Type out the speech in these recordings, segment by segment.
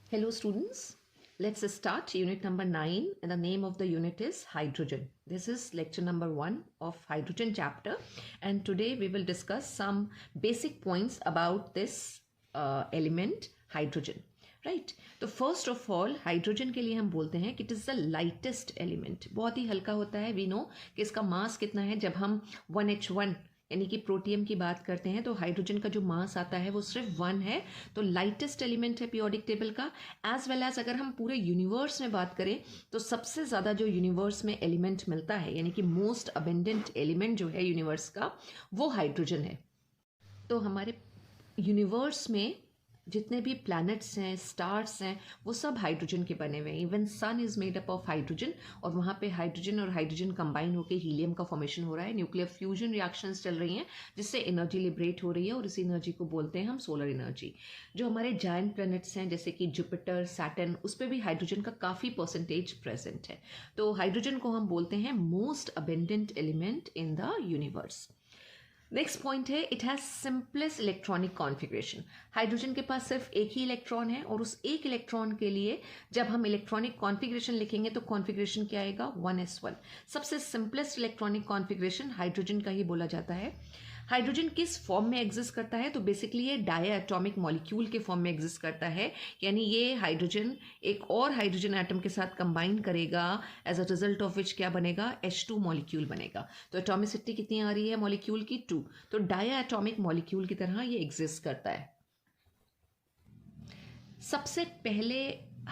Hello students, let's start unit number 9 and the name of the unit is hydrogen. This is lecture number 1 of hydrogen chapter and today we will discuss some basic points about this element hydrogen. Right तो first of all hydrogen के लिए हम बोलते हैं कि it is the lightest element, बहुत ही हल्का होता है. वी नो कि इसका मास कितना है. जब हम 1H1 यानी कि प्रोटियम की बात करते हैं तो हाइड्रोजन का जो मास आता है वो सिर्फ 1 है. तो लाइटेस्ट एलिमेंट है पीरियोडिक टेबल का. एज वेल एज अगर हम पूरे यूनिवर्स में बात करें तो सबसे ज़्यादा जो यूनिवर्स में एलिमेंट मिलता है यानी कि मोस्ट अबेंडेंट एलिमेंट जो है यूनिवर्स का वो हाइड्रोजन है. तो हमारे यूनिवर्स में जितने भी प्लैनेट्स हैं, स्टार्स हैं, वो सब हाइड्रोजन के बने हुए हैं. Even sun is made up of hydrogen और वहाँ पे हाइड्रोजन और हाइड्रोजन कंबाइन होकर हीलियम का फॉर्मेशन हो रहा है. न्यूक्लियर फ्यूजन रिएक्शंस चल रही हैं जिससे एनर्जी लिबरेट हो रही है और इसी एनर्जी को बोलते हैं हम सोलर एनर्जी. जो हमारे जायंट प्लैनेट्स हैं जैसे कि जुपिटर, सैटर्न, उस पर भी हाइड्रोजन का काफ़ी परसेंटेज प्रेजेंट है. तो हाइड्रोजन को हम बोलते हैं most abundant element in the universe. Next point है it has simplest electronic configuration. Hydrogen के पास सिर्फ एक ही इलेक्ट्रॉन है और उस एक इलेक्ट्रॉन के लिए जब हम इलेक्ट्रॉनिक कॉन्फ़िगरेशन लिखेंगे तो कॉन्फ़िगरेशन क्या आएगा 1s1. सबसे सिंपलेस्ट इलेक्ट्रॉनिक कॉन्फ़िगरेशन हाइड्रोजन का ही बोला जाता है. हाइड्रोजन किस फॉर्म में एग्जिस्ट करता है तो बेसिकली ये डायएटॉमिक मॉलिक्यूल के फॉर्म में एग्जिस्ट करता है. यानी ये हाइड्रोजन एक और हाइड्रोजन एटम के साथ कंबाइन करेगा as a result of which क्या बनेगा H2 मॉलिक्यूल बनेगा. तो एटॉमिसिटी कितनी आ रही है मॉलिक्यूल की 2. तो डायएटॉमिक मॉलिक्यूल की तरह ये एग्जिस्ट करता है. सबसे पहले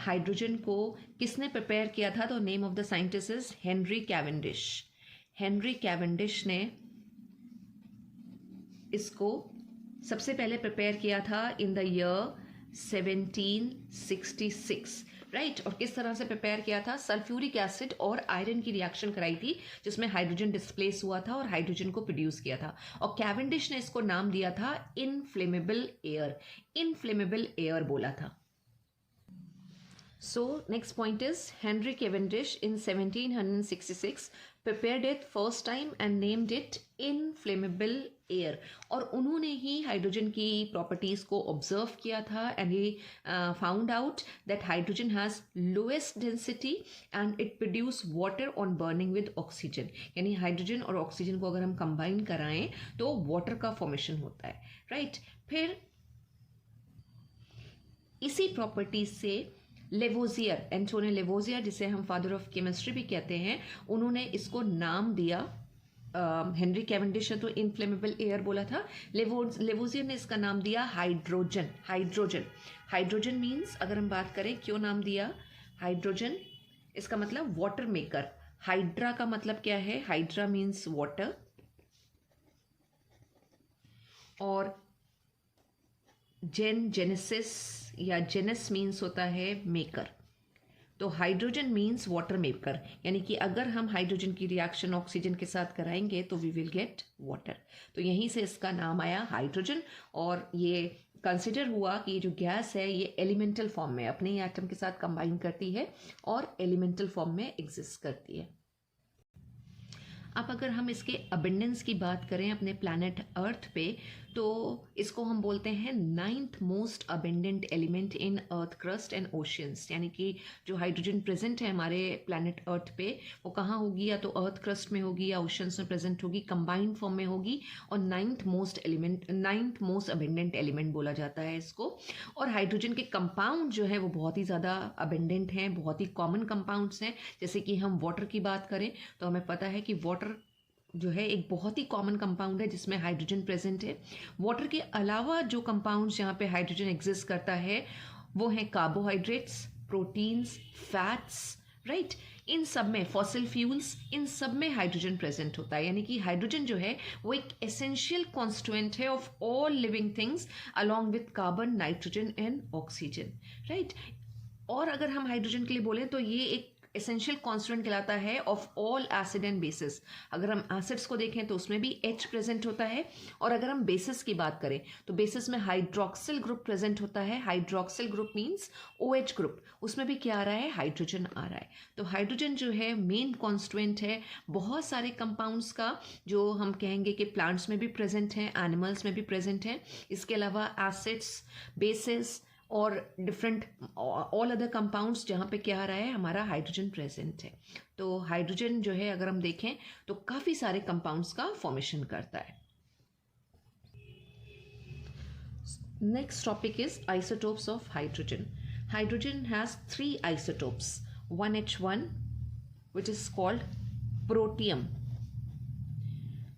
हाइड्रोजन को किसने प्रिपेयर किया था तो name of the scientist is Henry Cavendish. Henry Cavendish ने इसको सबसे पहले प्रिपेयर किया था इन द ईयर 1766. राइट और किस तरह से प्रिपेयर किया था. सल्फ्यूरिक एसिड और आयरन की रिएक्शन कराई थी जिसमें हाइड्रोजन डिस्प्लेस हुआ था और हाइड्रोजन को प्रोड्यूस किया था. और कैवेंडिश ने इसको नाम दिया था इनफ्लेमेबल एयर. इनफ्लेमेबल एयर बोला था. So next point is Henry Cavendish in 1766 prepared it first time and named it inflammable air. और उन्होंने ही हाइड्रोजन की प्रॉपर्टीज को ऑब्जर्व किया था and he found out that hydrogen has lowest density and it produce water on burning with oxygen. यानी hydrogen और oxygen को अगर हम कंबाइन कराएं तो वाटर का फॉर्मेशन होता है. राइट फिर इसी प्रॉपर्टीज से लेवोजियर, एंटोनियो लेवोजियर जिसे हम फादर ऑफ केमिस्ट्री भी कहते हैं, उन्होंने इसको नाम दिया. हेनरी कैवेंडिश ने तो इनफ्लेमेबल एयर बोला था. लेवोजियर ने इसका नाम दिया हाइड्रोजन. हाइड्रोजन मीन्स अगर हम बात करें क्यों नाम दिया हाइड्रोजन, इसका मतलब वाटर मेकर. हाइड्रा का मतलब क्या है, हाइड्रा मीन्स वाटर और जेनेसिस या जेनेस मीन्स होता है मेकर. तो हाइड्रोजन मीन्स वाटर मेकर यानी कि अगर हम हाइड्रोजन की रिएक्शन ऑक्सीजन के साथ कराएंगे तो वी विल गेट वाटर. तो यहीं से इसका नाम आया हाइड्रोजन. और ये कंसिडर हुआ कि ये जो गैस है ये एलिमेंटल फॉर्म में अपने ही एटम के साथ कंबाइन करती है और एलिमेंटल फॉर्म में एग्जिस्ट करती है. अब अगर हम इसके अबेंडेंस की बात करें अपने प्लैनेट अर्थ पे तो इसको हम बोलते हैं 9th most abundant element in earth crust and oceans. यानी कि जो हाइड्रोजन प्रेजेंट है हमारे प्लैनेट अर्थ पे वो कहाँ होगी, या तो अर्थ क्रस्ट में होगी या ओशियंस में प्रेजेंट होगी, कंबाइंड फॉर्म में होगी. और 9th मोस्ट अबेंडेंट एलिमेंट बोला जाता है इसको. और हाइड्रोजन के कंपाउंड जो है वो बहुत ही ज़्यादा अबेंडेंट हैं, बहुत ही कॉमन कंपाउंड्स हैं. जैसे कि हम वाटर की बात करें तो हमें पता है कि वाटर जो है एक बहुत ही कॉमन कंपाउंड है जिसमें हाइड्रोजन प्रेजेंट है. वाटर के अलावा जो कंपाउंड्स जहाँ पे हाइड्रोजन एग्जिस्ट करता है वो हैं कार्बोहाइड्रेट्स, प्रोटीन्स, फैट्स. राइट इन सब में फॉसिल फ्यूल्स, इन सब में हाइड्रोजन प्रेजेंट होता है. यानी कि हाइड्रोजन जो है वो एक एसेंशियल कॉन्स्टिट्यूएंट है of all living things along with carbon, nitrogen and oxygen. Right और अगर हम हाइड्रोजन के लिए बोलें तो ये एक एसेंशियल कॉन्स्टिट्यूएंट कहलाता है of all acid and bases. अगर हम एसिड्स को देखें तो उसमें भी H प्रेजेंट होता है. और अगर हम बेसिस की बात करें तो बेसिस में हाइड्रोक्सिल ग्रुप प्रेजेंट होता है. Hydroxyl group means OH group, उसमें भी क्या आ रहा है, हाइड्रोजन आ रहा है. तो हाइड्रोजन जो है मेन कॉन्स्टिट्यूएंट है बहुत सारे कंपाउंड्स का, जो हम कहेंगे कि प्लांट्स में भी प्रेजेंट हैं, एनिमल्स में भी प्रेजेंट हैं. इसके अलावा एसिड्स, बेसिस और डिफरेंट ऑल अदर कंपाउंड्स जहाँ पे क्या आ रहा है, हमारा हाइड्रोजन प्रेजेंट है। तो हाइड्रोजन जो है अगर हम देखें तो काफ़ी सारे कंपाउंड्स का फॉर्मेशन करता है। Next topic is isotopes of hydrogen. Hydrogen has 3 isotopes, 1H1 which is called protium.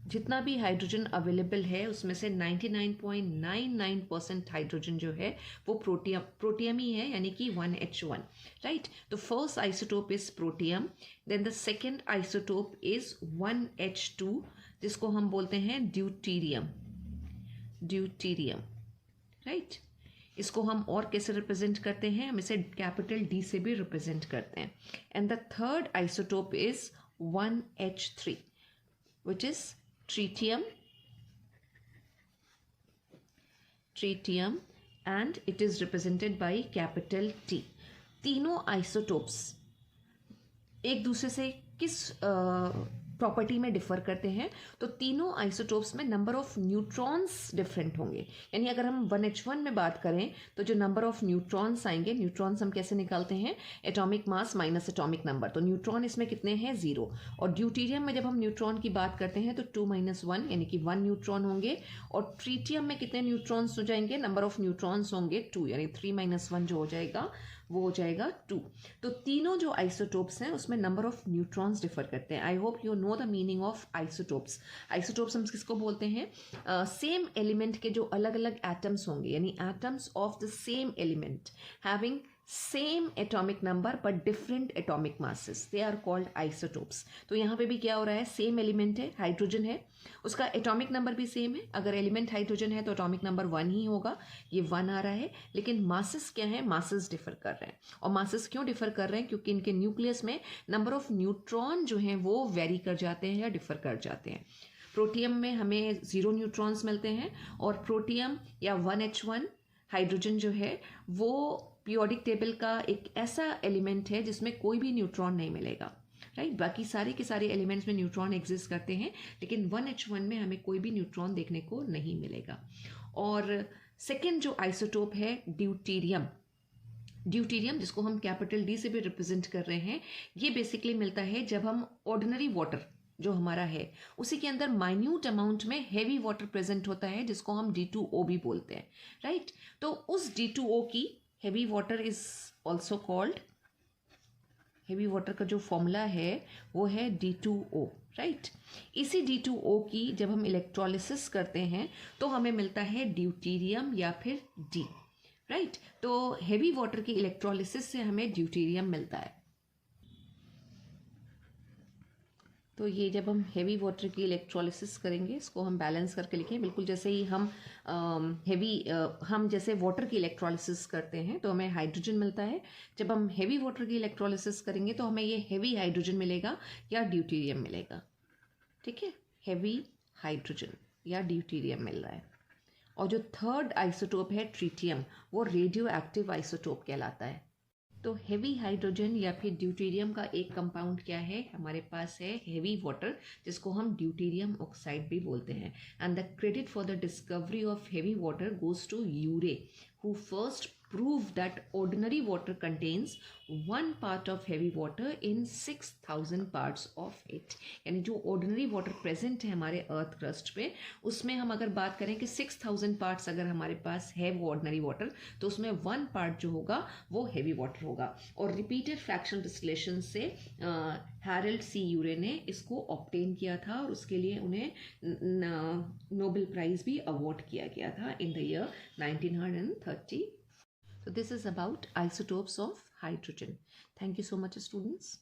जितना भी हाइड्रोजन अवेलेबल है उसमें से 99.99% हाइड्रोजन जो है वो प्रोटियम ही है, यानी कि 1H1, राइट. तो first isotope is protium, then the second isotope is 1H2 जिसको हम बोलते हैं ड्यूटीरियम, राइट. इसको हम और कैसे रिप्रेजेंट करते हैं, हम इसे कैपिटल डी से भी रिप्रेजेंट करते हैं. And the third isotope is 1H3 which is tritium, and it is represented by capital T. तीनों आइसोटोप्स एक दूसरे से किस प्रॉपर्टी में डिफर करते हैं, तो तीनों आइसोटोप्स में नंबर ऑफ न्यूट्रॉन्स डिफरेंट होंगे. यानी अगर हम 1H1 में बात करें तो जो नंबर ऑफ न्यूट्रॉन्स आएंगे, न्यूट्रॉन्स हम कैसे निकालते हैं, atomic mass minus atomic number, तो न्यूट्रॉन इसमें कितने हैं, 0. और ड्यूटीरियम में जब हम न्यूट्रॉन की बात करते हैं तो 2-1 यानी कि 1 न्यूट्रॉन होंगे. और ट्रीटियम में कितने न्यूट्रॉन्स हो जाएंगे, नंबर ऑफ न्यूट्रॉन्स होंगे 2, यानी 3-1 जो हो जाएगा वो हो जाएगा 2. तो तीनों जो आइसोटोप्स हैं उसमें नंबर ऑफ न्यूट्रॉन्स डिफर करते हैं. I hope you know the meaning of isotopes. Isotopes हम किसको बोलते हैं, सेम एलिमेंट के जो अलग अलग एटम्स होंगे, यानी atoms of the same element having same atomic number but different atomic masses, they are called isotopes. तो यहाँ पे भी क्या हो रहा है, सेम एलिमेंट है, हाइड्रोजन है, उसका एटॉमिक नंबर भी सेम है. अगर एलिमेंट हाइड्रोजन है तो एटॉमिक नंबर 1 ही होगा, ये 1 आ रहा है. लेकिन मासेस क्या है, मासेस डिफर कर रहे हैं. और मासेस क्यों डिफर कर रहे हैं, क्योंकि इनके न्यूक्लियस में नंबर ऑफ न्यूट्रॉन जो हैं वो वेरी कर जाते हैं या डिफर कर जाते हैं. प्रोटियम में हमें 0 न्यूट्रॉन्स मिलते हैं, और प्रोटियम या 1H1 हाइड्रोजन जो है वो पीरियोडिक टेबल का एक ऐसा एलिमेंट है जिसमें कोई भी न्यूट्रॉन नहीं मिलेगा, राइट. बाकी सारे के सारे एलिमेंट्स में न्यूट्रॉन एग्जिस्ट करते हैं, लेकिन 1H1 में हमें कोई भी न्यूट्रॉन देखने को नहीं मिलेगा. और सेकेंड जो आइसोटोप है ड्यूटीरियम, जिसको हम कैपिटल डी से भी रिप्रेजेंट कर रहे हैं, ये बेसिकली मिलता है जब हम ऑर्डिनरी वाटर जो हमारा है उसी के अंदर माइन्यूट अमाउंट में हेवी वाटर प्रेजेंट होता है, जिसको हम D2O भी बोलते हैं, राइट. तो उस D2O की, heavy water is also called, heavy water का जो फॉर्मूला है वो है D2O, राइट. इसी D2O की जब हम इलेक्ट्रोलिसिस करते हैं तो हमें मिलता है ड्यूटीरियम या फिर D, राइट. तो हेवी वाटर की इलेक्ट्रोलिसिस से हमें ड्यूटीरियम मिलता है. तो ये जब हम हेवी वाटर की इलेक्ट्रोलिसिस करेंगे, इसको हम बैलेंस करके लिखें, बिल्कुल जैसे ही हम हम जैसे वाटर की इलेक्ट्रोलिसिस करते हैं तो हमें हाइड्रोजन मिलता है. जब हम हेवी वाटर की इलेक्ट्रोलिसिस करेंगे तो हमें ये हेवी हाइड्रोजन मिलेगा या ड्यूटीरियम मिलेगा, ठीक है. हेवी हाइड्रोजन या ड्यूटीरियम मिल रहा है. और जो थर्ड आइसोटोप है ट्रीटियम, वो रेडियो एक्टिव आइसोटोप कहलाता है. तो हेवी हाइड्रोजन या फिर ड्यूटीरियम का एक कंपाउंड क्या है, हमारे पास है हेवी वाटर, जिसको हम ड्यूटीरियम ऑक्साइड भी बोलते हैं. And the credit for the discovery of heavy water goes to Urey, who first proved that ordinary water contains 1 part of heavy water in 6000 parts of it. यानी जो ordinary water present है हमारे earth crust पे, उसमें हम अगर बात करें कि 6000 पार्ट्स अगर हमारे पास है वो ऑर्डिनरी वाटर, तो उसमें 1 पार्ट जो होगा वो हेवी वाटर होगा. और रिपीटेड फ्रैक्शनल डिस्टिलेशन से हैरल्ड सी यूरे ने इसको ऑब्टेन किया था, और उसके लिए उन्हें नोबेल प्राइज भी अवार्ड किया गया था in the year 1930. So this is about isotopes of hydrogen. Thank you so much, students.